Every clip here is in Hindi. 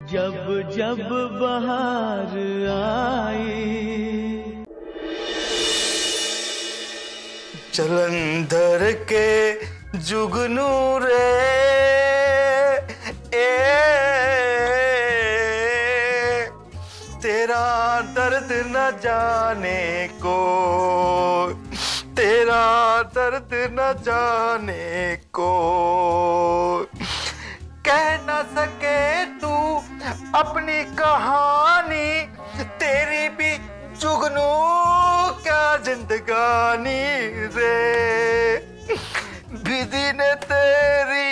जब जब बहार आई। जलंधर के जुगनू रे तेरा दर्द न जाने को, तेरा दर्द न जाने को, कह न सके तू अपनी कहानी, तेरी भी जुगनू क्या जिंदगानी रे। विधि ने तेरी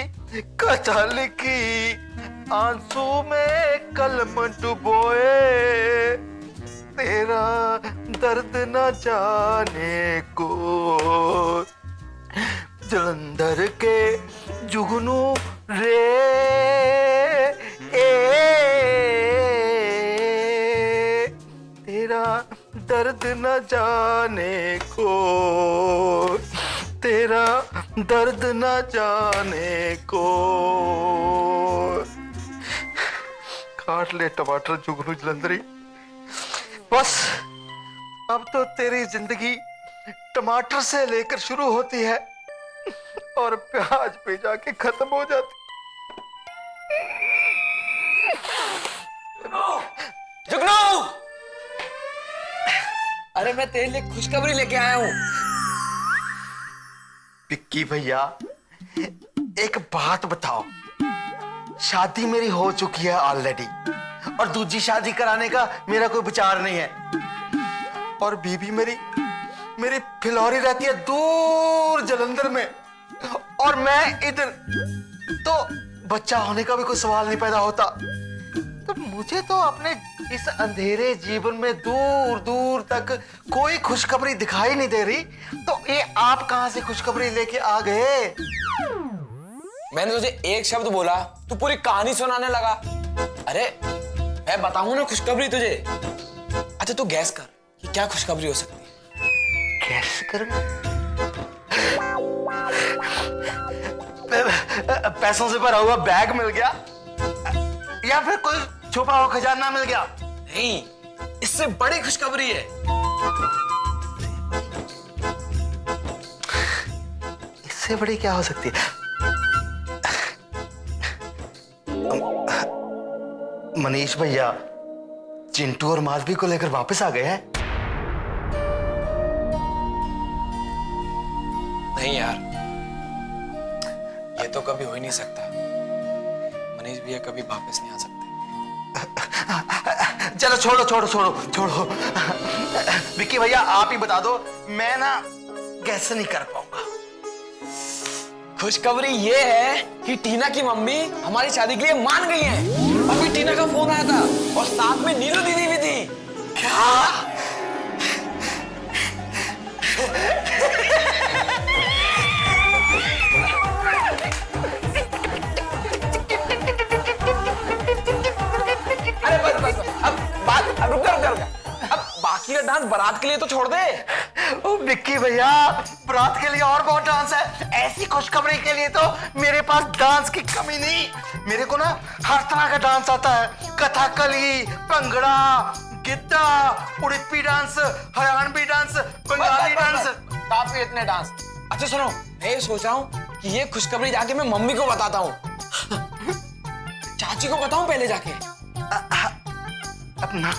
कथा लिखी, आंसू में कलम डुबोए, तेरा दर्द न जाने को। जलंधर के जुगनू रे तेरा दर्द न जाने को, तेरा दर्द न जाने को। काट ले टमाटर जुगनू जलंधरी, बस अब तो तेरी जिंदगी टमाटर से लेकर शुरू होती है और प्याज पे जाके खत्म हो जाती। जुगनू! अरे मैं तेरे लिए खुशखबरी लेके आया हूँ। विक्की भैया एक बात बताओ, शादी मेरी हो चुकी है ऑलरेडी और दूसरी शादी कराने का मेरा कोई विचार नहीं है, और बीबी मेरी फिलौरी रहती है दूर जलंधर में और मैं इधर, तो बच्चा होने का भी कोई सवाल नहीं पैदा होता। तो मुझे तो अपने इस अंधेरे जीवन में दूर दूर तक कोई खुशखबरी दिखाई नहीं दे रही, तो ये आप कहां से खुशखबरी लेके आ गए? मैंने तुझे एक शब्द बोला, तू पूरी कहानी सुनाने लगा। अरे मैं बताऊं ना खुशखबरी तुझे। अच्छा तू गैस कर कि क्या खुशखबरी हो सकती है। गैस कर? पैसों से भरा हुआ बैग मिल गया या फिर कोई छुपा हुआ खजाना मिल गया? नहीं, इससे बड़ी खुशखबरी है। इससे बड़ी क्या हो सकती है? मनीष भैया चिंटू और माधवी को लेकर वापस आ गए हैं? नहीं यार, ये तो कभी हो ही नहीं सकता। मनीष भैया कभी वापस नहीं आ सकते। चलो छोड़ो छोड़ो छोड़ो छोड़ो, विक्की भैया आप ही बता दो, मैं ना गैस नहीं कर पाऊंगा। खुशखबरी ये है कि टीना की मम्मी हमारी शादी के लिए मान गई हैं। अभी टीना का फोन आया था और साथ में नीलू दीदी भी थी। क्या? अरे बस बस अब रुक जा। अब बाकी का डांस बारात के लिए तो छोड़ दे। ओ विक्की भैया, बारात के लिए और बहुत डांस है, ऐसी खुशखबरी के लिए तो मेरे पास डांस की कमी नहीं। मेरे को ना हर तरह का डांस आता है, Kathakali, bhangra, giddha, Udupi dance, Haryanvi dance, Bengali dance. काफी इतने डांस। अच्छा सुनो, मैं ये सोच रहा हूँ कि ये खुशखबरी जाके मैं मम्मी को बताता हूँ। चाची को बताऊं पहले जाके? अब ना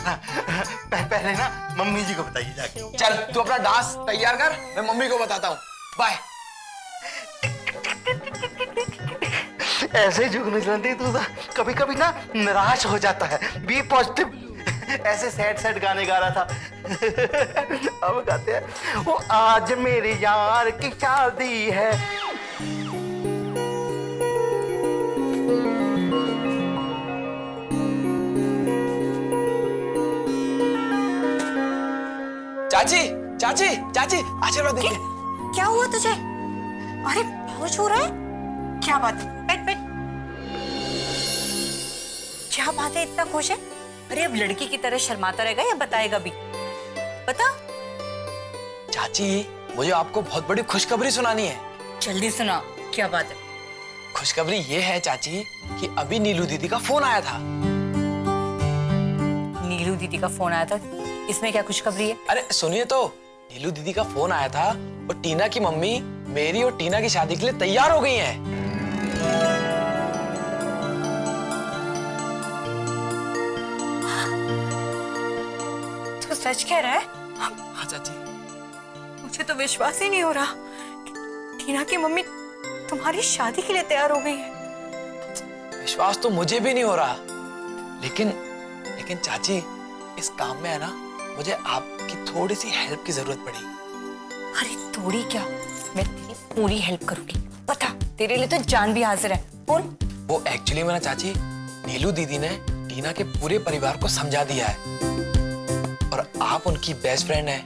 पहले ना मम्मी जी को बताइए जाके। चल तू अपना डांस तैयार कर, मैं मम्मी को बताता हूँ। बाय। ऐसे जुगनू जलंधरी तू कभी कभी ना निराश हो जाता है। Be positive. ऐसे सैड सैड गाने गा रहा था। अब गाते हैं, वो आज मेरे यार की शादी है। चाची चाची चाची आशीर्वाद दीजिए। क्या हुआ तुझे? अरे बहुत हो रहा है। क्या बात है? बैठ बैठ। क्या बात है, इतना खुश है? अरे अब लड़की की तरह शर्माता रहेगा या बताएगा भी? बता। चाची मुझे आपको बहुत बड़ी खुशखबरी सुनानी है। जल्दी सुना, क्या बात है? खुशखबरी ये है चाची कि अभी नीलू दीदी का फोन आया था नीलू दीदी का फोन आया था, इसमें क्या खुशखबरी है? अरे सुनिए तो, नीलू दीदी का फोन आया था और टीना की मम्मी मेरी और टीना की शादी के लिए तैयार हो गई हैं। तू सच कह रहा है? हाँ चाची। मुझे तो विश्वास ही नहीं हो रहा कि टीना की मम्मी तुम्हारी शादी के लिए तैयार हो गई है। विश्वास तो मुझे भी नहीं हो रहा, लेकिन चाची इस काम में है ना, मुझे आपकी थोड़ी सी हेल्प की जरूरत पड़ी। अरे थोड़ी क्या, मैं तेरी पूरी हेल्प करूंगी। बता, तेरे लिए तो जान भी हाजिर है। बोल। वो एक्चुअली में ना चाची, नीलू दीदी ने टीना के पूरे परिवार को समझा दिया है और आप उनकी बेस्ट फ्रेंड है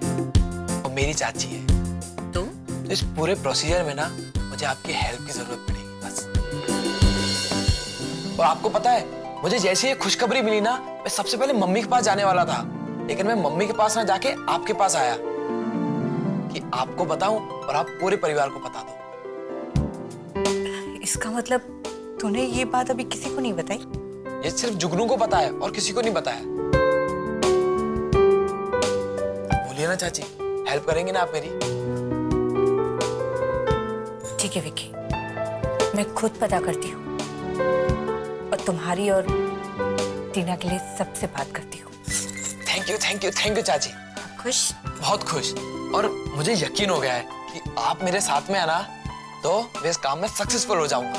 और मेरी चाची है। तो इस पूरे प्रोसीजर में ना मुझे आपकी हेल्प की जरूरत पड़ेगी बस। और आपको पता है, मुझे जैसे ये खुशखबरी मिली ना, मैं सबसे पहले मम्मी के पास जाने वाला था, लेकिन मैं मम्मी के पास ना जाके आपके पास आया कि आपको बताऊं और आप पूरे परिवार को बता दो। इसका मतलब तूने ये बात अभी किसी को नहीं बताई? ये सिर्फ जुगनू को पता है और किसी को नहीं बताया। बोलिए ना चाची, हेल्प करेंगी ना आप मेरी? ठीक है विक्की, मैं खुद पता करती हूँ और तुम्हारी और टीना के लिए सबसे बात करती हूँ। थैंक यू चाची। खुश? बहुत खुश। और मुझे यकीन हो गया है कि आप मेरे साथ में है ना, तो मैं इस काम में सक्सेसफुल हो जाऊंगा।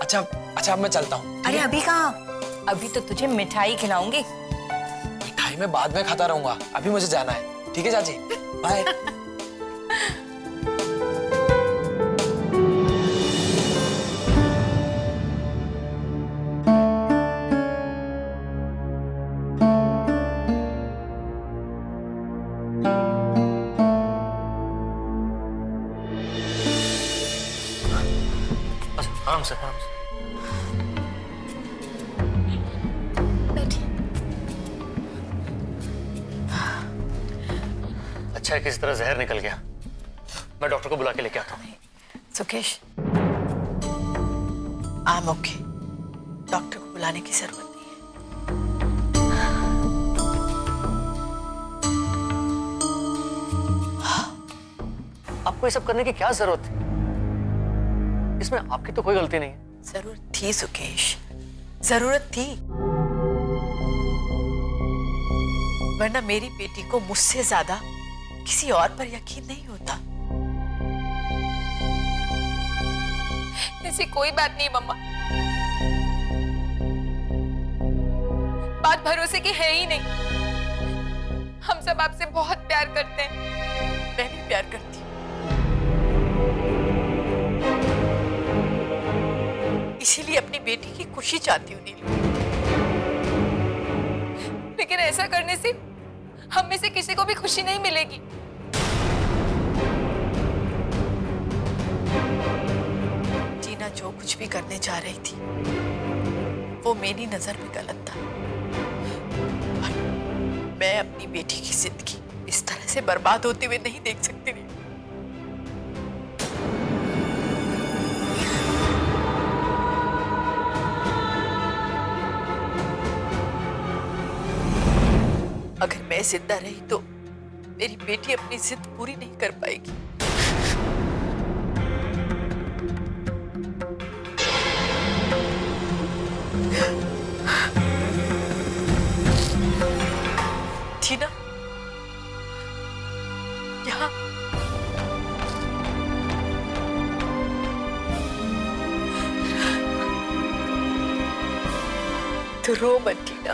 अच्छा अब मैं चलता हूँ। अरे अभी कहाँ, अभी तो तुझे मिठाई खिलाऊंगी। मिठाई मैं बाद में खाता रहूंगा, अभी मुझे जाना है। ठीक है चाची, बाय। आराम से। अच्छा है किसी तरह जहर निकल गया। मैं डॉक्टर को बुला के लेके आता हूँ। Sukesh, I am okay. Doctor को बुलाने की जरूरत नहीं है। आपको ये सब करने की क्या जरूरत थी? इसमें आपकी तो कोई गलती नहीं है। जरूरत थी सुकेश, जरूरत थी, वरना मेरी बेटी को मुझसे ज्यादा किसी और पर यकीन नहीं होता। ऐसी कोई बात नहीं मम्मा, बात भरोसे की है ही नहीं। हम सब आपसे बहुत प्यार करते हैं। मैं भी प्यार करती हूँ, इसीलिए अपनी बेटी की खुशी चाहती हूँ नीलू। लेकिन ऐसा करने से हम में से किसी को भी खुशी नहीं मिलेगी। टीना जो कुछ भी करने जा रही थी वो मेरी नजर में गलत था, पर मैं अपनी बेटी की जिंदगी इस तरह से बर्बाद होते हुए नहीं देख सकती नहीं। अगर मैं जिंदा रही तो मेरी बेटी अपनी जिद पूरी नहीं कर पाएगी। टीना, यहाँ तो रो मत टीना,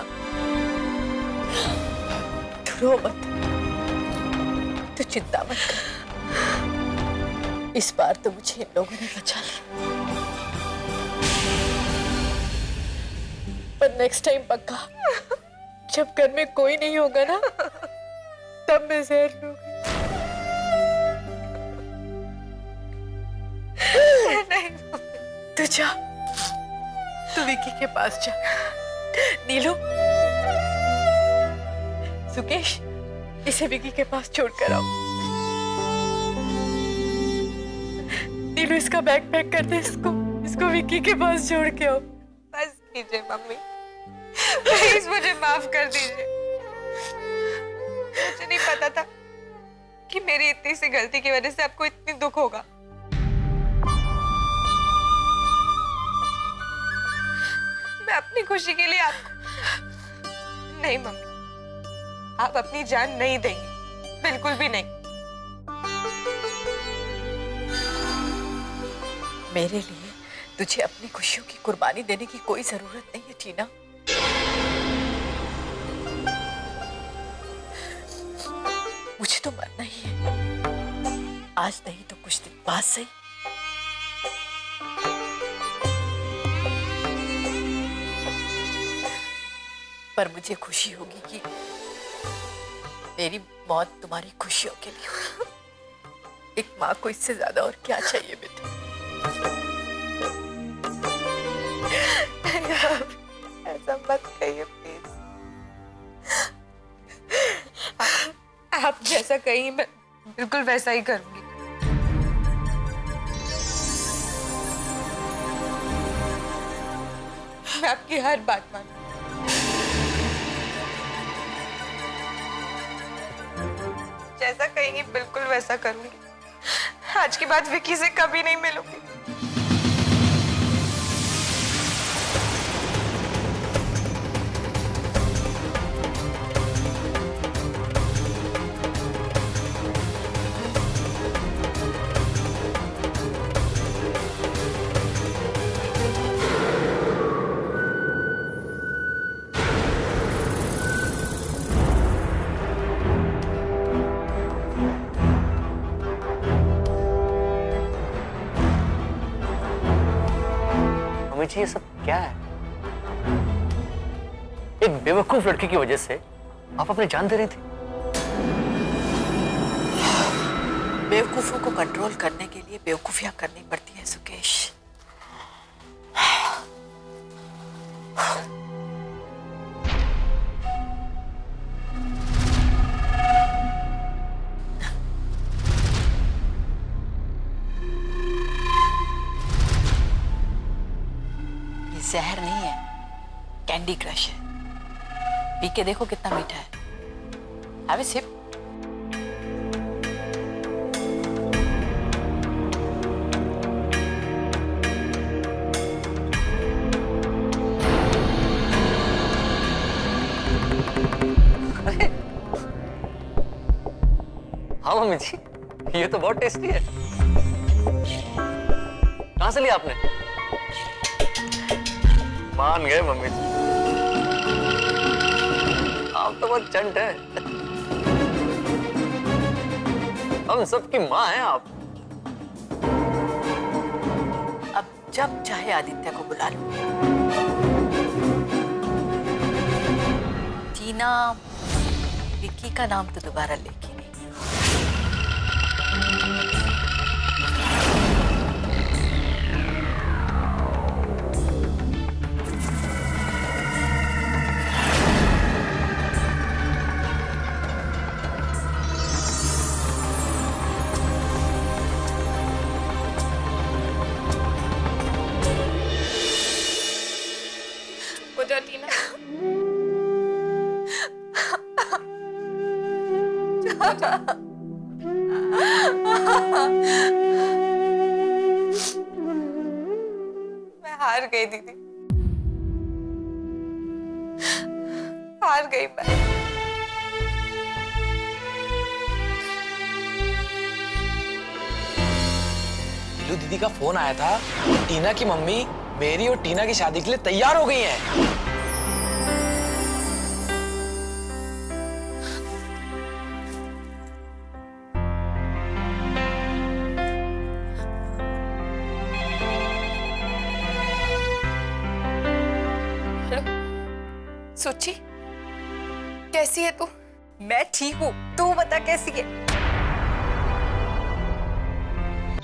रो मत, तू चिंता मत कर। इस बार तो मुझे इन लोगों ने बचा लिया, पर नेक्स्ट टाइम पक्का जब घर में कोई नहीं होगा ना, तब मैं जहर लूंगी। नहीं, तू जा, तू विकी के पास जा। नीलू, सुकेश, इसे विकी के पास छोड़कर आओ। नीलू, इसका बैग पैक कर दे, इसको विकी के पास छोड़ के आओ। बस कीजिए मम्मी, प्लीज मुझे माफ कर दीजिए। मुझे नहीं पता था कि मेरी इतनी सी गलती की वजह से आपको इतनी दुख होगा। मैं अपनी खुशी के लिए आपको नहीं मम्मी, आप अपनी जान नहीं देंगे, बिल्कुल भी नहीं। मेरे लिए तुझे अपनी खुशियों की कुर्बानी देने की कोई जरूरत नहीं है टीना। मुझे तो मरना ही है, आज नहीं तो कुछ दिन बाद सही। पर मुझे खुशी होगी कि मेरी मौत तुम्हारी खुशियों के लिए हुई। एक माँ को इससे ज्यादा और क्या चाहिए बेटा। ऐसा मत कहिए प्लीज। आप जैसा कहिए मैं बिल्कुल वैसा ही करूंगी। मैं आपकी हर बात मानूंगी। जैसा कहेंगी बिल्कुल वैसा करूंगी। आज के बाद विकी से कभी नहीं मिलूंगी। मम्मी जी ये सब क्या है? एक बेवकूफ लड़की की वजह से आप अपनी जान दे रही थी। बेवकूफों को कंट्रोल करने के लिए बेवकूफियां करनी पड़ती हैं सुकेश। ये जहर नहीं है, कैंडी क्रश है। पी के देखो कितना मीठा है। Have a sip. हाँ मम्मी जी, ये तो बहुत टेस्टी है। कहाँ से लिया आपने? मान गए मम्मी जी, आप तो बहुत चंट हैं। हम सबकी माँ हैं आप। अब जब चाहे आदित्य को बुला लो। टीना विक्की का नाम तो दोबारा लेगी नहीं। टीना मैं हार गई दीदी, हार गई मैं। नीलू दीदी का फोन आया था, टीना की मम्मी मेरी और टीना की शादी के लिए तैयार हो गई हैं। सुची, कैसी है तू? मैं ठीक हूँ, तू बता कैसी है?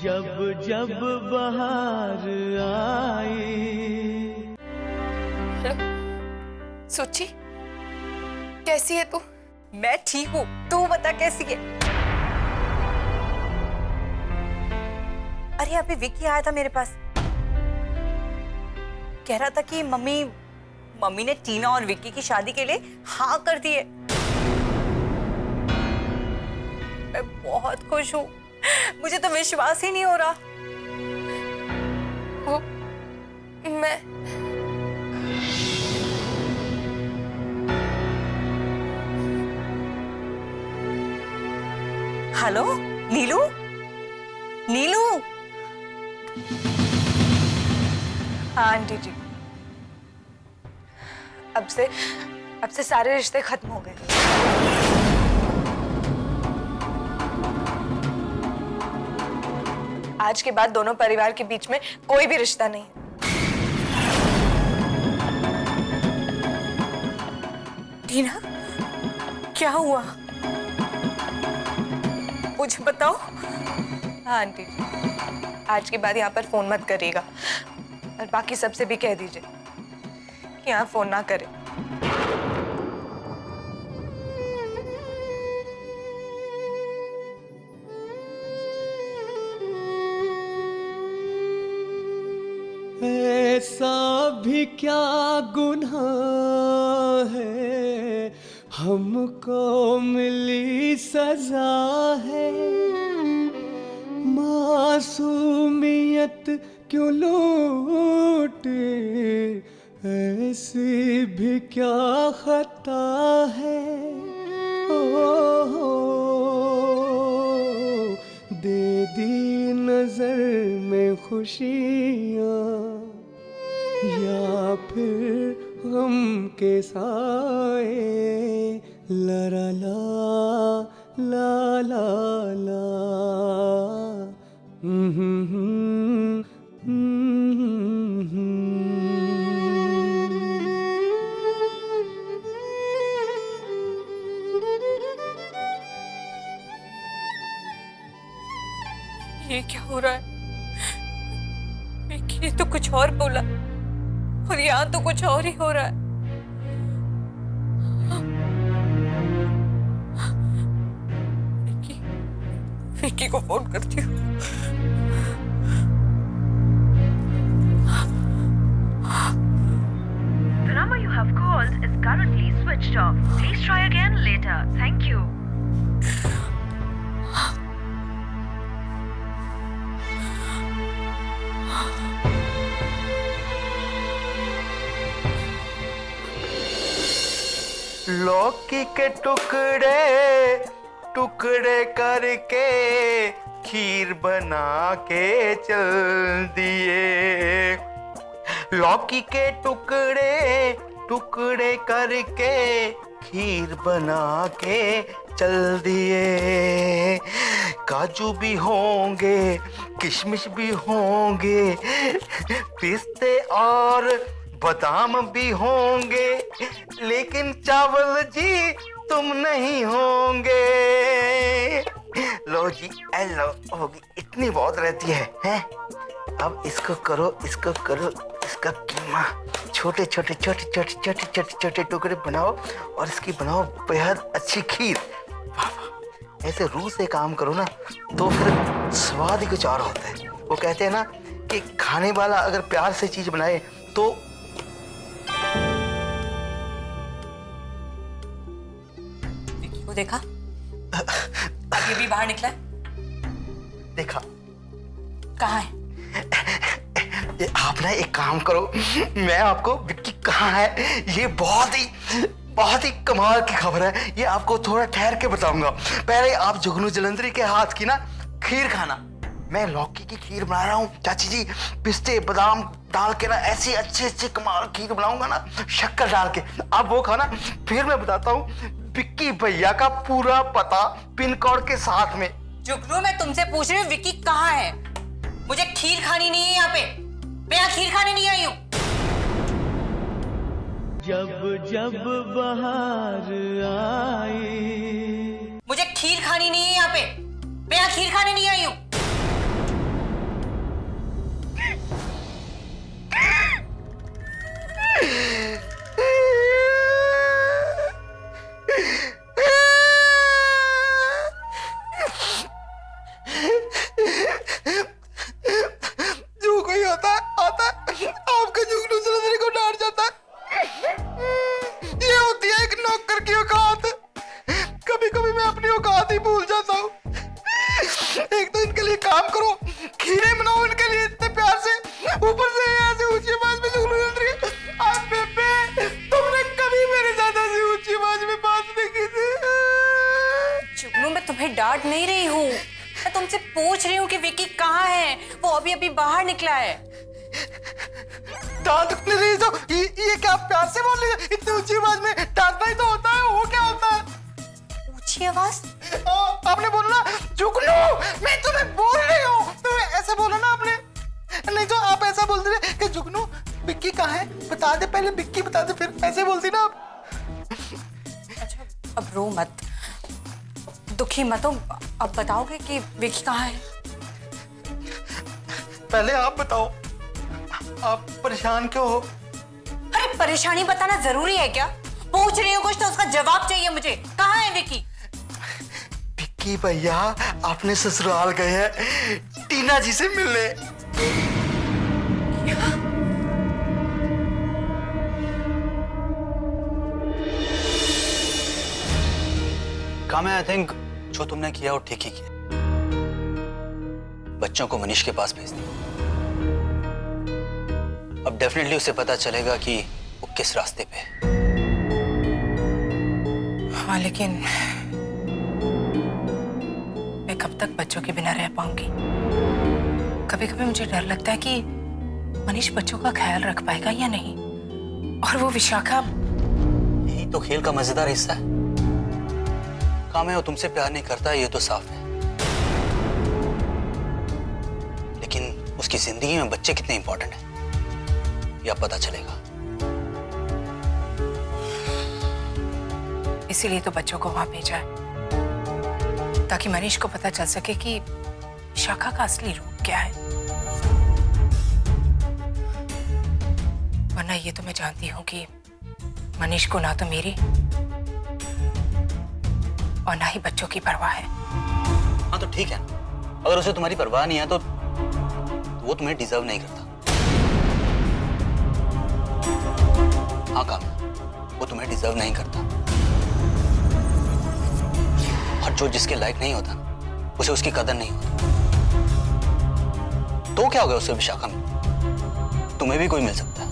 जब जब बहार आई। सुची, कैसी है तू? मैं ठीक हूँ, तू बता कैसी है? अरे अभी विक्की आया था मेरे पास, कह रहा था कि मम्मी मम्मी ने टीना और विक्की की शादी के लिए हाँ कर दी है। मैं बहुत खुश हूँ, मुझे तो विश्वास ही नहीं हो रहा। वो मैं हेलो नीलू, नीलू। हाँ आंटी जी, अब से सारे रिश्ते खत्म हो गए। आज के बाद दोनों परिवार के बीच में कोई भी रिश्ता नहीं है। टीना, क्या हुआ? मुझे बताओ। हाँ आंटी जी, आज के बाद यहाँ पर फोन मत करिएगा और बाकी सबसे भी कह दीजिए कि यहाँ फोन ना करें। ऐसा भी क्या गुनाह है, हमको मिली सजा है। मासूमियत क्यों लूटे, ऐसी भी क्या खता है। ओ दे दी नजर में खुशियाँ, या फिर गम के साए। ला ला ला ला ला। ये क्या हो रहा है? विक्की तो कुछ और बोला और यहाँ तो कुछ और ही हो रहा है। विक्की को फोन करती हूँ। The number you have called is currently switched off. Please try again later. Thank you. लौकी के टुकड़े टुकड़े करके खीर बना के चल दिए। लौकी के टुकड़े टुकड़े करके खीर बना के चल दिए। काजू भी होंगे, किशमिश भी होंगे, पिस्ते और बादाम भी होंगे, लेकिन चावल जी तुम नहीं होंगे। लो जी, लो होगी, इतनी बहुत रहती है? अब इसको करो, इसको करो, इसका कीमा छोटे छोटे छोटे छोटे छोटे छोटे छोटे टुकड़े बनाओ और इसकी बनाओ बेहद अच्छी खीर। वाह, ऐसे रूह से काम करो ना तो फिर स्वाद ही कुछ और होता है। वो कहते हैं ना कि खाने वाला अगर प्यार से चीज बनाए तो विक्की को देखा? ये भी बाहर निकला है? देखा। कहाँ है? आप ना एक काम करो, मैं आपको विक्की कहाँ है ये बहुत ही कमाल की खबर है, ये आपको थोड़ा ठहर के बताऊंगा। पहले आप जुगनू जलंधरी के हाथ की ना खीर खाना। मैं लौकी की खीर बना रहा हूँ चाची जी, पिस्ते बादाम डाल के ना ऐसी अच्छी कमाल खीर बनाऊंगा ना, शक्कर डाल के। आप वो खाना, फिर मैं बताता हूँ विक्की भैया का पूरा पता पिन कोड के साथ में। जुगनू, मैं तुमसे पूछ रही हूँ विक्की कहाँ है? मुझे खीर खानी नहीं है यहाँ पे, मैं यहाँ खीर खाने नहीं आई हूँ। जब जब बहार आई, मुझे खीर खानी नहीं है यहाँ पे, मैं यहाँ खीर खाने नहीं आई हूँ। जो कोई आता है आपका जुगनू जलंधरी को डांट जाता है। डांट नहीं रही हूँ, मैं तुमसे पूछ रही हूँ कि विकी कहाँ है। वो अभी अभी बाहर निकला है। डांट नहीं रही तो ये क्या प्यार से बोल रही है? इतनी ऊंची आवाज में डांटना ही तो होता है। वो क्या होता है? ऊंची आवाज? आपने बोला जुगनू, मैं तुम्हें बोल रही हूँ, तुम्हें ऐसा बोला ना आपने। नहीं तो आप ऐसा बोलते रहे कि जुगनू विक्की कहाँ है, बता दे पहले, विक्की बता दे, फिर ऐसे बोलती ना आप। अच्छा अब रो मत, दुखी मत हो। अब बताओगे कि विकी कहाँ है? पहले आप बताओ, आप परेशान क्यों हो? अरे परेशानी बताना जरूरी है क्या? पूछ रही हूँ कुछ तो उसका जवाब चाहिए मुझे। कहाँ है विकी? विक्की भैया अपने ससुराल गए हैं टीना जी से मिलने। काम्या, आई थिंक जो तुमने किया वो ठीक ही किया। बच्चों को मनीष के पास भेज दिया। अब डेफिनेटली उसे पता चलेगा कि वो किस रास्ते पे है। हाँ लेकिन मैं कब तक बच्चों के बिना रह पाऊंगी? कभी कभी मुझे डर लगता है कि मनीष बच्चों का ख्याल रख पाएगा या नहीं। और वो विशाखा, यही तो खेल का मजेदार हिस्सा है। काम्या वो तुमसे प्यार नहीं करता, ये तो साफ है, लेकिन उसकी जिंदगी में बच्चे कितने इंपॉर्टेंट हैं ये अब पता चलेगा। इसीलिए तो बच्चों को वहां भेजा है, ताकि मनीष को पता चल सके कि विशाखा का असली रूप क्या है। वरना ये तो मैं जानती हूँ कि मनीष को ना तो मेरी और ना ही बच्चों की परवाह है। हाँ तो ठीक है, अगर उसे तुम्हारी परवाह नहीं है तो वो तुम्हें डिजर्व नहीं करता। हाँ काम्या, वो तुम्हें डिजर्व नहीं करता। और जो जिसके लायक नहीं होता ना, उसे उसकी कदर नहीं होती। तो क्या हो गया उससे विशाखा में? तुम्हें भी कोई मिल सकता है।